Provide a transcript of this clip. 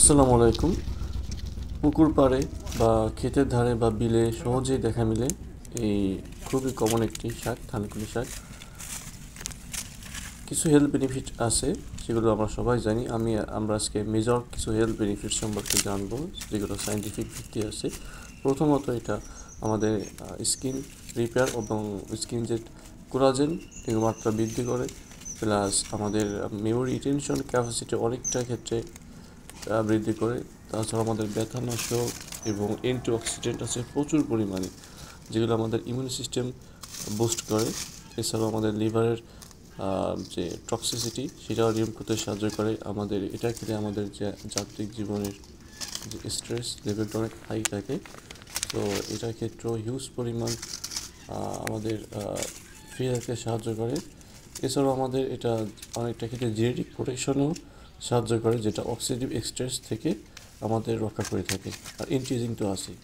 আসসালামু আলাইকুম। পুকুর পাড়ে বা ক্ষেতের ধারে বা বিলে সহজেই দেখা মিলে এই খুবই কমন একটি শাক, থানকুনি শাক। কিছু হেলথ বেনিফিট আছে, সেগুলো আমরা সবাই জানি। আমরা আজকে মেজর কিছু হেলথ বেনিফিট সম্পর্কে জানবো, যেগুলো সায়েন্টিফিক ভিত্তি আছে। প্রথমত, এটা আমাদের স্কিন রিপেয়ার এবং স্কিন যে কোলাজেন এর মাত্রা বৃদ্ধি করে, প্লাস আমাদের মেমোরি রিটেনশন ক্যাপাসিটি অনেকটা ক্ষেত্রে বৃদ্ধি করে। তাছাড়া আমাদের ব্যথানাশক এবং অ্যান্টিঅক্সিডেন্ট আছে প্রচুর পরিমাণে, যেগুলো আমাদের ইমিউন সিস্টেম বুস্ট করে। এছাড়াও আমাদের লিভারের যে টক্সিসিটি সেটাও রিমুভ করতে সাহায্য করে। এটা খেলে আমাদের যে যান্ত্রিক জীবনের যে স্ট্রেস লেভেলটা অনেক হাই থাকে, তো এটার ক্ষেত্রেও হিউজ পরিমাণ আমাদের ফ্রি রাখতে সাহায্য করে। এছাড়াও আমাদের এটা অনেকটা ক্ষেত্রে জেনেটিক প্রোটেকশনেও সাহায্য করে, যেটা অক্সিডেটিভ স্ট্রেস থেকে আমাদের রক্ষা করে থাকে। আর এন্টি এজিং তো আছেই।